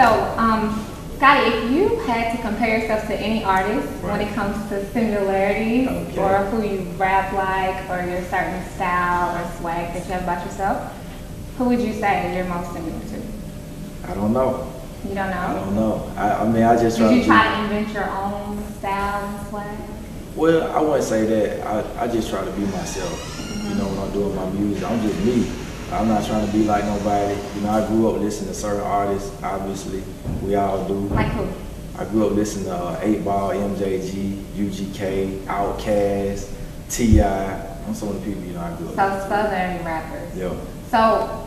So, Scotty, if you had to compare yourself to any artist when it comes to similarities or who you rap like or your certain style or swag that you have about yourself, who would you say you're most similar to? I don't know. You don't know? I don't know. I mean, I just try Did you try to invent your own style and swag? Well, I wouldn't say that. I just try to be myself. You know, when I'm doing my music, I'm just me. I'm not trying to be like nobody. You know, I grew up listening to certain artists, obviously. We all do. Like who? I grew up listening to 8 Ball, MJG, UGK, Outkast, T.I. I'm some of the people, you know, I grew up So Southern rappers. Yeah. So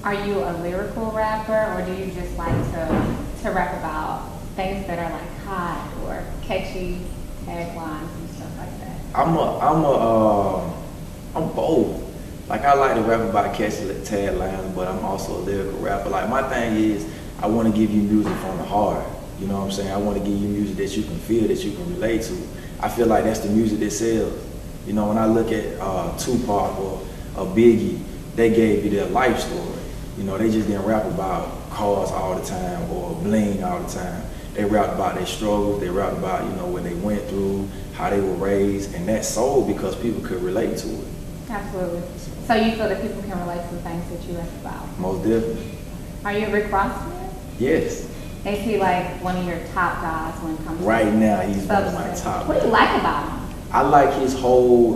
are you a lyrical rapper or do you just like to rap about things that are like hot or catchy taglines and stuff like that? I'm both. Like, I like to rap about catchy taglines, but I'm also a lyrical rapper. Like, my thing is, I want to give you music from the heart. You know what I'm saying? I want to give you music that you can feel, that you can relate to. I feel like that's the music that sells. You know, when I look at Tupac or Biggie, they gave you their life story. You know, they just didn't rap about cars all the time or bling all the time. They rapped about their struggles, they rapped about, you know, what they went through, how they were raised, and that sold because people could relate to it. Absolutely. So you feel that people can relate to the things that you rap about? Most definitely. Are you a Rick Ross fan? Yes. Is he like one of your top guys when it comes to right now, he's one of my substance? top. What do you like about him? I like his whole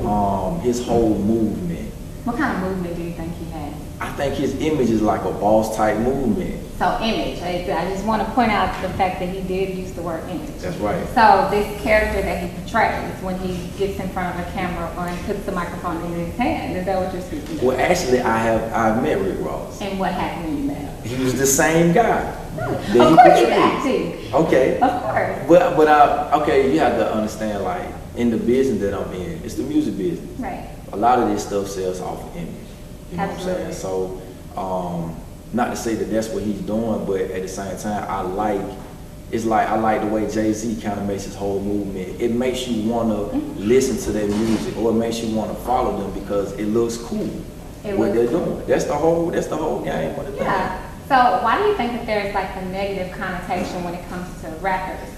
movement. What kind of movement do you think he has? I think his image is like a boss type movement. So image, I just want to point out the fact that he did use the word image. That's right. So this character that he portrays when he gets in front of a camera and puts the microphone in his hand, is that what you're speaking of? Well, actually, I've met Rick Ross. And what happened when you met him? He was the same guy. Of course he's acting. Okay. Of course. Okay, you have to understand, like, in the business that I'm in, it's the music business. Right. A lot of this stuff sells off of image. You know Absolutely. what I'm saying? So, not to say that that's what he's doing, but at the same time, I like the way Jay-Z kind of makes his whole movement. It makes you want to listen to their music, or it makes you want to follow them because it looks cool. What they're doing. That's the whole game. Yeah. So why do you think that there's like a negative connotation when it comes to rappers?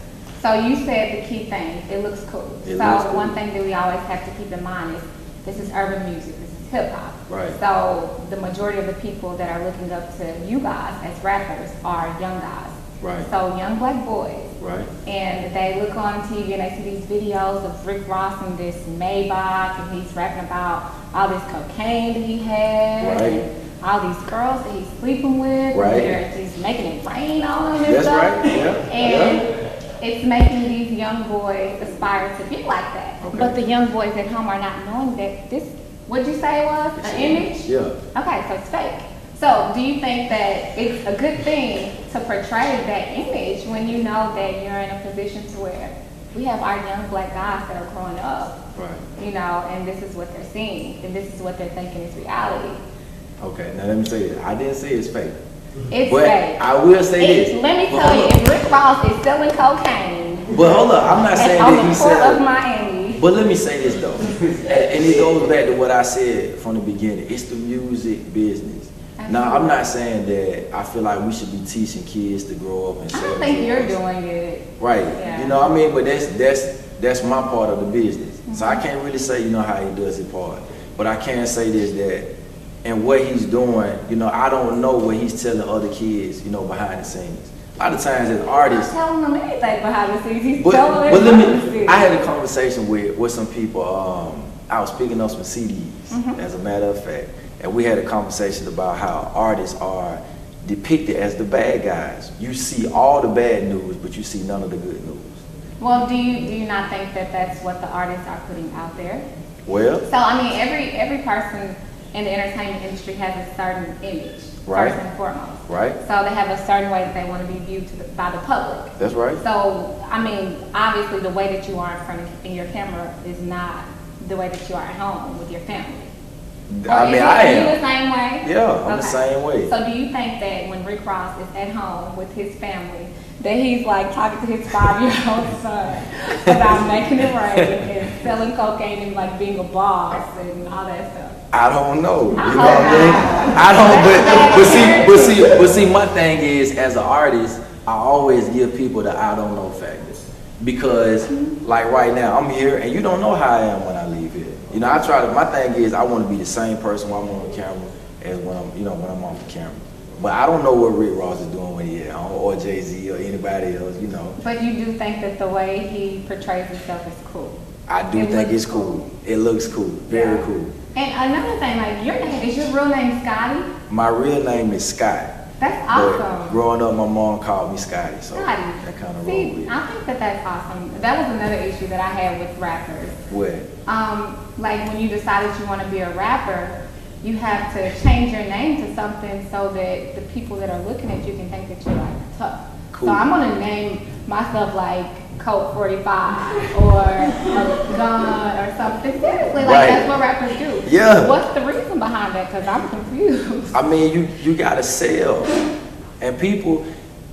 So you said the key thing, it looks cool. One thing that we always have to keep in mind is this is urban music, this is hip hop. Right. So the majority of the people that are looking up to you guys as rappers are young guys. Right. So young black boys. Right. And they look on TV and they see these videos of Rick Ross in this Maybach and he's rapping about all this cocaine that he had. Right. And all these girls that he's sleeping with. Right. And he's making it rain on them and That's stuff. right. Yeah. And it's making these young boys aspire to be like that. Okay. But the young boys at home are not knowing that this, what'd you say it was? An image? Yeah. Okay, so it's fake. So do you think that it's a good thing to portray that image when you know that you're in a position to where we have our young black guys that are growing up, Right. you know, and this is what they're seeing, and this is what they're thinking is reality. Okay, now let me say this. I didn't say it's fake. It's but fake. I will say this. Let me tell you, if Rick Ross is selling cocaine, but hold up, I'm not saying on that the he's port selling. of Miami. But let me say this though, and it goes back to what I said from the beginning. It's the music business. Now, I'm not saying that I feel like we should be teaching kids to grow up and sell. I don't think you're doing it. Right. Yeah. You know what I mean? But that's my part of the business. So I can't really say, you know, how he does his part. But I can say this, that and what he's doing, you know, I don't know what he's telling other kids, you know, behind the scenes. A lot of times as artists, He's not telling them anything behind the scenes. He's but telling them behind the scenes. I had a conversation with some people. I was picking up some CDs, as a matter of fact. And we had a conversation about how artists are depicted as the bad guys. You see all the bad news, but you see none of the good news. Well, do you not think that that's what the artists are putting out there? Well, So I mean, every person in the entertainment industry has a certain image, Right. first and foremost. right? So they have a certain way that they want to be viewed by the public. That's right. So I mean, obviously, the way that you are in your camera is not the way that you are at home with your family. I mean, I Are you am. the same way? Yeah, I'm the Okay. same way. So do you think that when Rick Ross is at home with his family, that he's like talking to his 5-year-old son about making it rain and selling cocaine and like being a boss and all that stuff? I don't know. You know what I mean? I don't. But see. My thing is, as an artist, I always give people the I don't know factor. Because, like right now, I'm here, and you don't know how I am when I leave here. You know, I try to. My thing is, I want to be the same person when I'm on the camera as when I'm, when I'm off the camera. But I don't know what Rick Ross is doing when he's at home, or Jay-Z, or anybody else. But you do think that the way he portrays himself is cool. I do think it's cool. It looks cool, very cool. And another thing, like is your real name Scotty? My real name is Scott. That's awesome. But growing up, my mom called me Scotty, so Scotty. I kind of roll See, with it. I think that that's awesome. That was another issue that I had with rappers. What? Like when you decided you want to be a rapper, you have to change your name to something so that the people that are looking at you can think that you're like tough. Cool. So I'm gonna name myself like Colt 45 or a gun or something. Seriously, like that's what rappers do. Yeah. What's the reason behind that? Because I'm confused. I mean, you gotta sell, and people,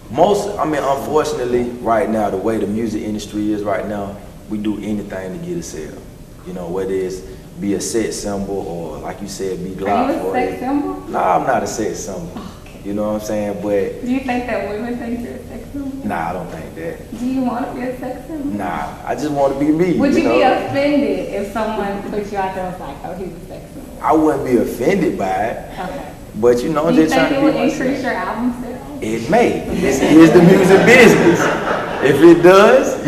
unfortunately, right now, the way the music industry is right now, we do anything to get a sale. Whether it's be a sex symbol or, like you said, be glad for it. Are you a sex symbol? No, I'm not a sex symbol. Okay. You know what I'm saying? But do you think that women think you're a sex symbol? Nah, I don't think that. Do you want to be a sex symbol? Nah, I just want to be me. Would you be offended if someone put you out there and was like, oh, he's a sex symbol? I wouldn't be offended by it. Okay. But do you just trying think to it be would myself. increase your album sales? It may. This is the music business. If it does,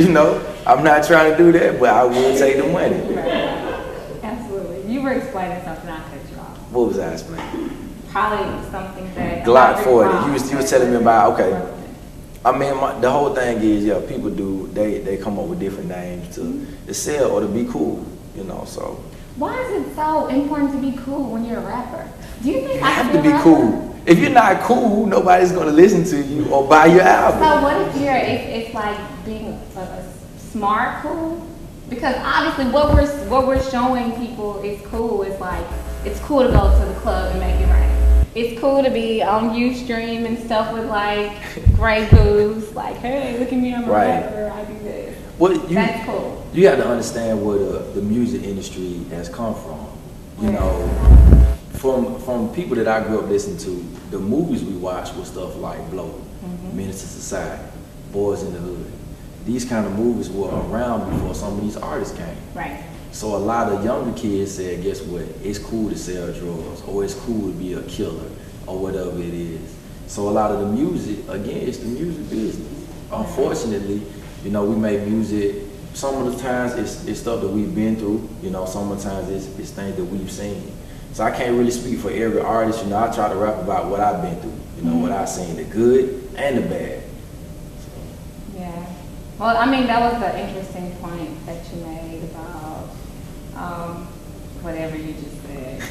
I'm not trying to do that, but I will take the money. Right. Absolutely. You were explaining something, I cut you off. What was I explaining? Probably something that Glock 40. You was telling me about, okay. I mean, the whole thing is, people do, they come up with different names to sell or to be cool, so. Why is it so important to be cool when you're a rapper? Do you think you have to be cool? If you're not cool, nobody's gonna listen to you or buy your album. So what if it's like being a smart cool? Because obviously what we're showing people is cool. It's like, it's cool to go to the club and make it rain. It's cool to be on Ustream and stuff with like Grey Goose, like, hey, look at me, I'm a rapper, I do this. That's cool. You have to understand where the music industry has come from. From people that I grew up listening to, the movies we watched was stuff like Blow, Menace to Society, Boys in the Hood. These kind of movies were around before some of these artists came. Right. So a lot of younger kids said, guess what? It's cool to sell drugs, or it's cool to be a killer, or whatever it is. So a lot of the music, again, it's the music business. Unfortunately, we make music, some of the times it's stuff that we've been through, some of the times it's things that we've seen. So I can't really speak for every artist, I try to rap about what I've been through, what I've seen, the good and the bad. So. Yeah. Well, I mean, that was an interesting point that you made about whatever you just said.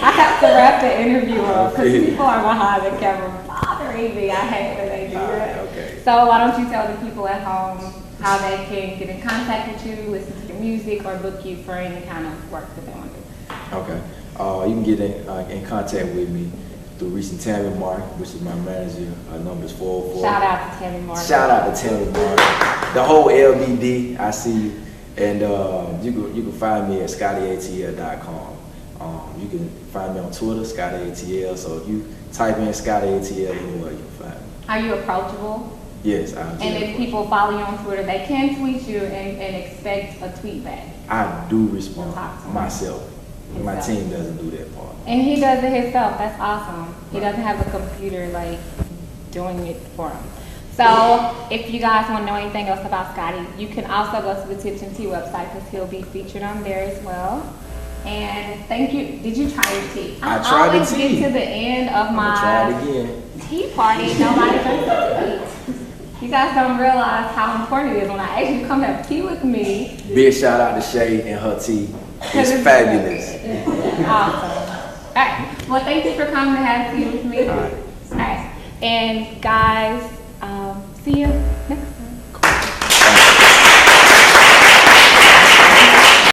I have to wrap the interview up because people are behind the camera bothering me. I hate when they do that. Okay. So why don't you tell the people at home how they can get in contact with you, listen to your music, or book you for any kind of work that they want to do? Okay. You can get in contact with me through reaching Tammy Mark, which is my manager. Her number is 404. Shout out to Tammy Mark. Shout out to Tammy Mark. The whole LBD, I see you. And you can find me at ScottyATL.com. You can find me on Twitter, Scotty ATL. So if you type in Scotty ATL anywhere, you can find me. Are you approachable? Yes, I am. And if people follow you on Twitter, they can tweet you and expect a tweet back. I do respond myself. My team doesn't do that part. And he does it himself. That's awesome. He doesn't have a computer like doing it for him. So if you guys want to know anything else about Scotty, you can also go to the Tips and Tea website because he'll be featured on there as well. And thank you. Did you try your tea? I tried the tea. Always get to the end of my try it again. Tea party. Nobody drinks tea. You guys don't realize how important it is when I ask you to come have tea with me. Big shout out to Shay and her tea. It's fabulous. Awesome. All right. Well, thank you for coming to have tea with me. All right. And guys, see you.